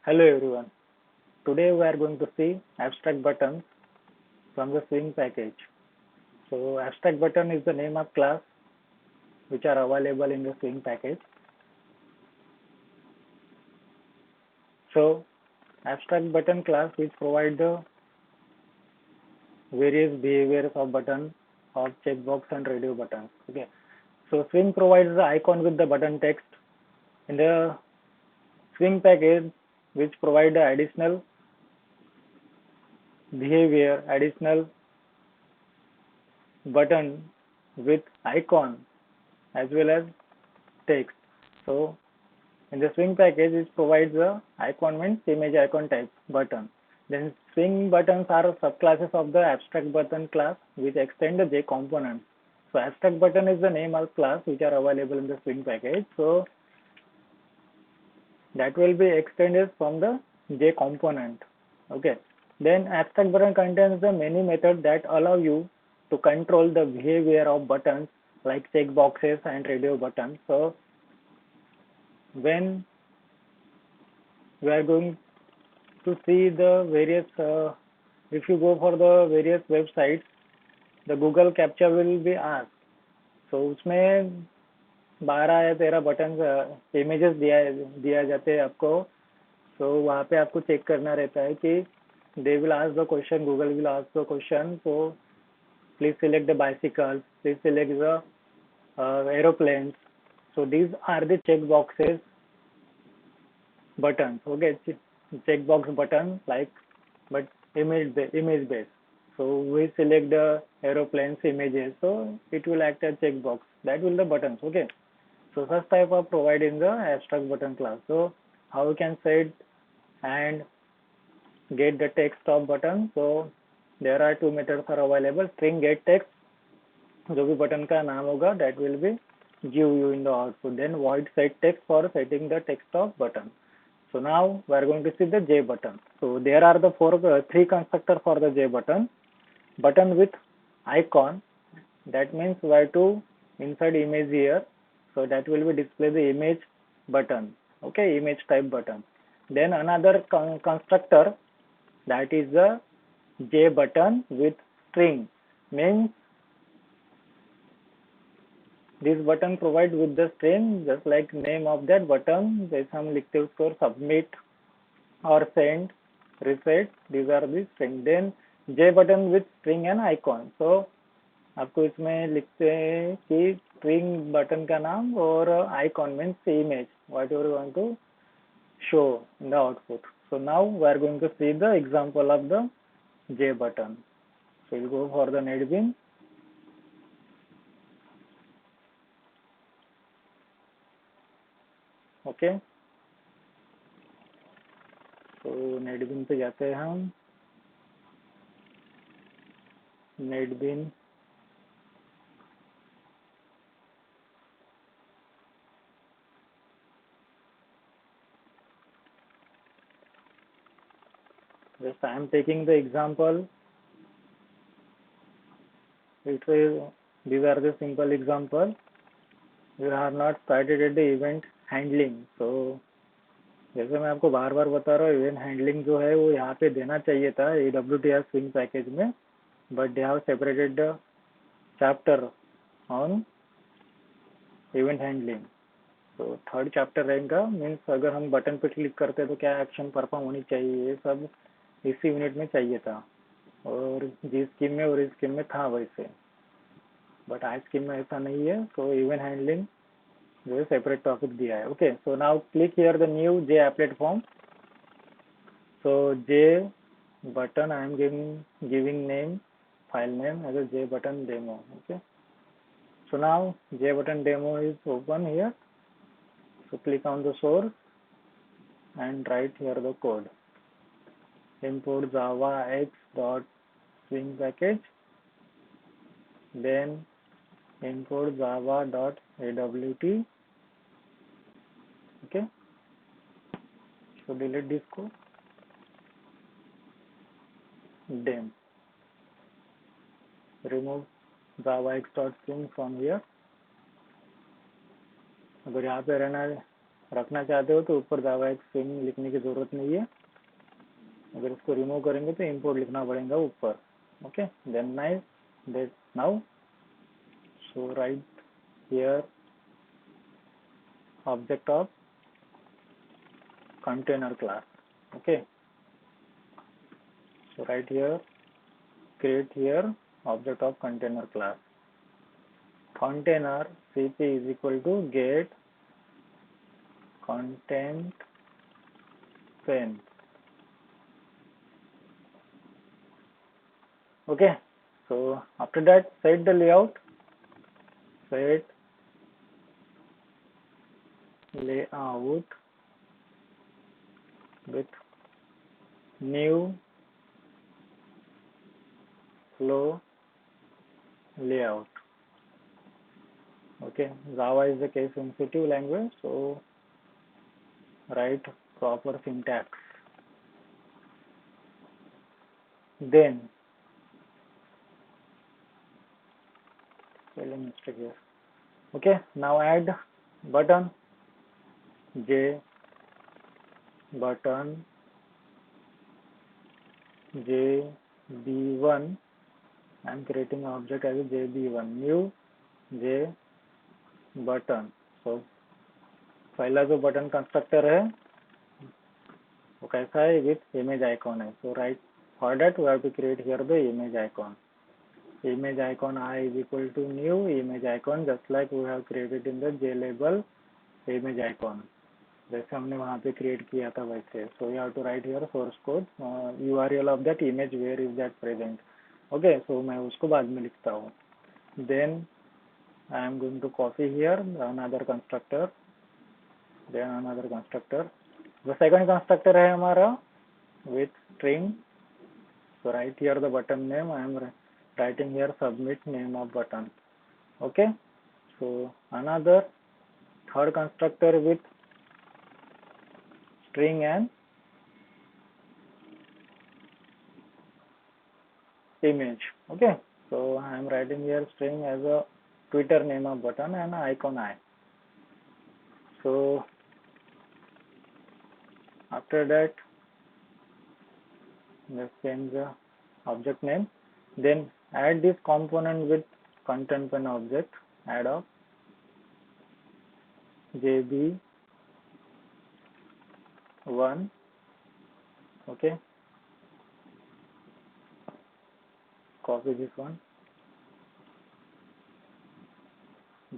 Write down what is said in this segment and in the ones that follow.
Hello everyone. Today we are going to see abstract buttons from the Swing package. So abstract button is the name of class which are available in the Swing package. So abstract button class which provide the various behaviors of button, of checkbox and radio buttons. Okay. So Swing provides the icon with the button text. In the Swing package which provide the additional behavior, additional button with icon as well as text. So in the Swing package, it provides a icon means image icon type button. Then Swing buttons are subclasses of the abstract button class which extend the J component. So abstract button is the name of class which are available in the Swing package. So that will be extended from the J component. Okay. Then abstract button contains the many methods that allow you to control the behavior of buttons like checkboxes and radio buttons. So when we are going to see the various if you go for the various websites, the Google captcha will be asked. So उसमें 12 या 13 button images दिया जाते हैं आपको. So वहाँ पे आपको check करना रहता है कि they will ask the question, Google will ask the question. So please select the bicycles, please select the aeroplanes. So these are the check boxes buttons. Okay, checkbox button like but image based. So we select the aeroplanes images, so it will act as checkbox. That will the buttons. Okay, so such type of provide in the abstract button class. So how we can set and get the text of button. So there are two methods are available. String get text, जो भी button का नाम होगा, that will be give you in the output. Then void set text for setting the text of button. So now we are going to see the J button. So there are the three constructor for the J button. Button with icon, that means we have to insert image here. So that will be display the image button. Okay, image type button. Then another constructor, that is the J button with string, means this button provides with the string just like name of that button. जैसे हम लिखते हैं उसको submit or send, reset, these are the string. Then J button with string and icon. So आपको इसमें लिखते हैं कि string button का नाम और icon means image, whatever you want to show in the output. So now we are going to see the example of the J button. So we'll go for the NetBeans. Okay, तो नेटबिन पे जाते हैं हम. नेटबिन just I am taking the example. It is, these are the simple example. We have not started at the event handling. So जैसे मैं आपको बार बार बता रहा हूँ, इवेंट हैंडलिंग जो है वो यहाँ पे देना चाहिए था AWTR Swing पैकेज में, but they have separated the chapter on event handling. तो थर्ड चैप्टर रहेगा, मीन्स अगर हम बटन पे क्लिक करते हैं तो क्या एक्शन परफॉर्म होनी चाहिए, ये सब इसी यूनिट में चाहिए था. और जिस स्कीम में और इस स्कीम में था वैसे, बट आज स्कीम में ऐसा नहीं है. तो इवेंट हैंडलिंग जो है सेपरेट टॉपिक दिया है. Okay, so now click here the new J applet form. So J button, I am giving name, file name as a J button demo. Okay, so now J button demo is open here. So click on the source and write here the code. Import java x dot swing package, then import java dot awt. Okay, so delete this code. Then remove java x dot swing from here. अगर यहाँ पे रहना है रखना चाहते हो तो ऊपर जावा एक स्ट्रिंग लिखने की जरूरत नहीं है, अगर इसको रिमूव करेंगे तो इंपोर्ट लिखना पड़ेगा ऊपर। Okay, then nice that now so right here object of container class. Okay, so right here create here object of container class. Container cp is equal to get content pane. Okay, so after that set the layout, set layout with new flow layout. Okay, Java is a case sensitive language, so write proper syntax. Then spelling mistake here. Okay, now add button j button jb1. I am creating an object as a jb1 new j button. So पहला जो button constructor है वो कैसा है, with image icon है. So write for that we have to create here the image icon. Image icon I is equal to new image icon, just like we have created in the JLabel image icon, जैसे हमने वहाँ पे create किया था वैसे. So you have to write here source code URL of that image, where is that present. Okay, so मैं उसको बाद में लिखता हूँ. Then I am going to copy here another constructor, then another constructor. The second constructor है हमारा with string. So right here the button name. I am writing here submit name of button. Okay, so another third constructor with string and image. Okay, so I am writing here string as a Twitter name of button and icon I. So after that let's change the object name. Then add this component with content pane object, add of jb1. Okay, copy this one,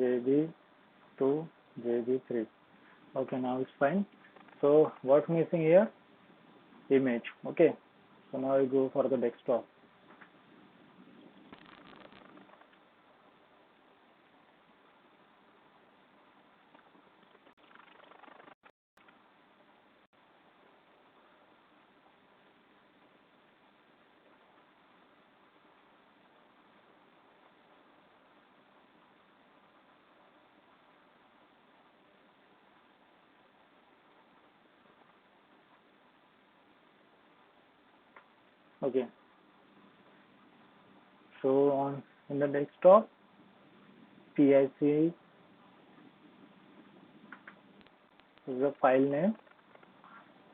jb2 jb3. Okay, now it's fine. So what's missing here? Image. Okay, so now I go for the desktop. Okay, so on in the desktop PIC is the file name.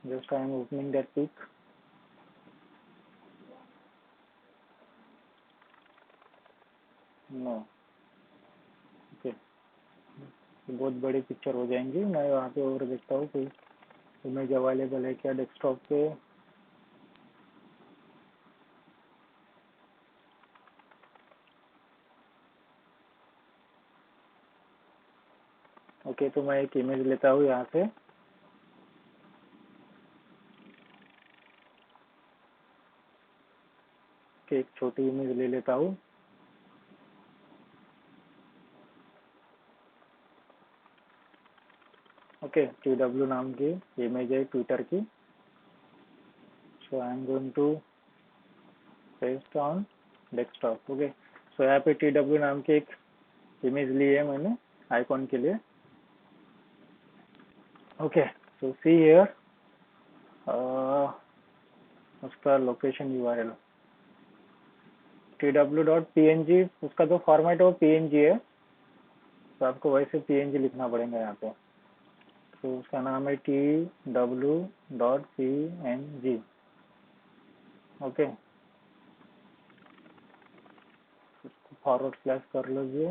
Just I am opening that pic. No, okay, बहुत बड़ी picture हो जाएंगी. मैं वहाँ पे और देखता हूँ कोई इमेज अवेलेबल है क्या डेस्कटॉप पे. ओके, तो मैं एक इमेज लेता हूँ यहाँ से. एक छोटी इमेज ले लेता हूँ. ओके, TW नाम की इमेज है ट्विटर की. So I am going to paste on desktop. Okay, so यहाँ पे TW नाम की एक इमेज ली है मैंने आइकॉन के लिए. ओके, सो सी हियर उसका लोकेशन URL tw.png, उसका जो फॉर्मेट है वो PNG है, तो आपको वैसे PNG लिखना पड़ेगा यहाँ पे. तो उसका नाम है tw.png। ओके, उसको फॉरवर्ड स्लैश कर लीजिए।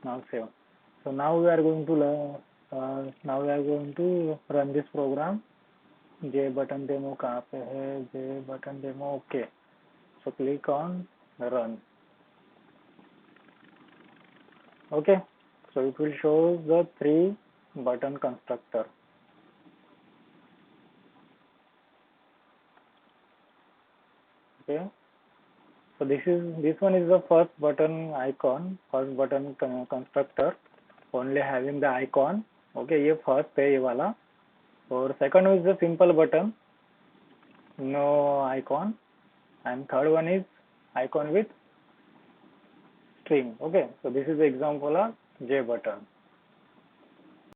Now save. So now we are going to run this program। J button demo कहाँ पे है? J button demo, okay। So click on run। Okay, so it will show the 3 button constructor। Okay, so this one is the first button icon, first button constructor, only having the icon। Okay, ये first है ये वाला। और second is the simple button, no icon, and third one is icon with string। Okay, so this is the example of J button।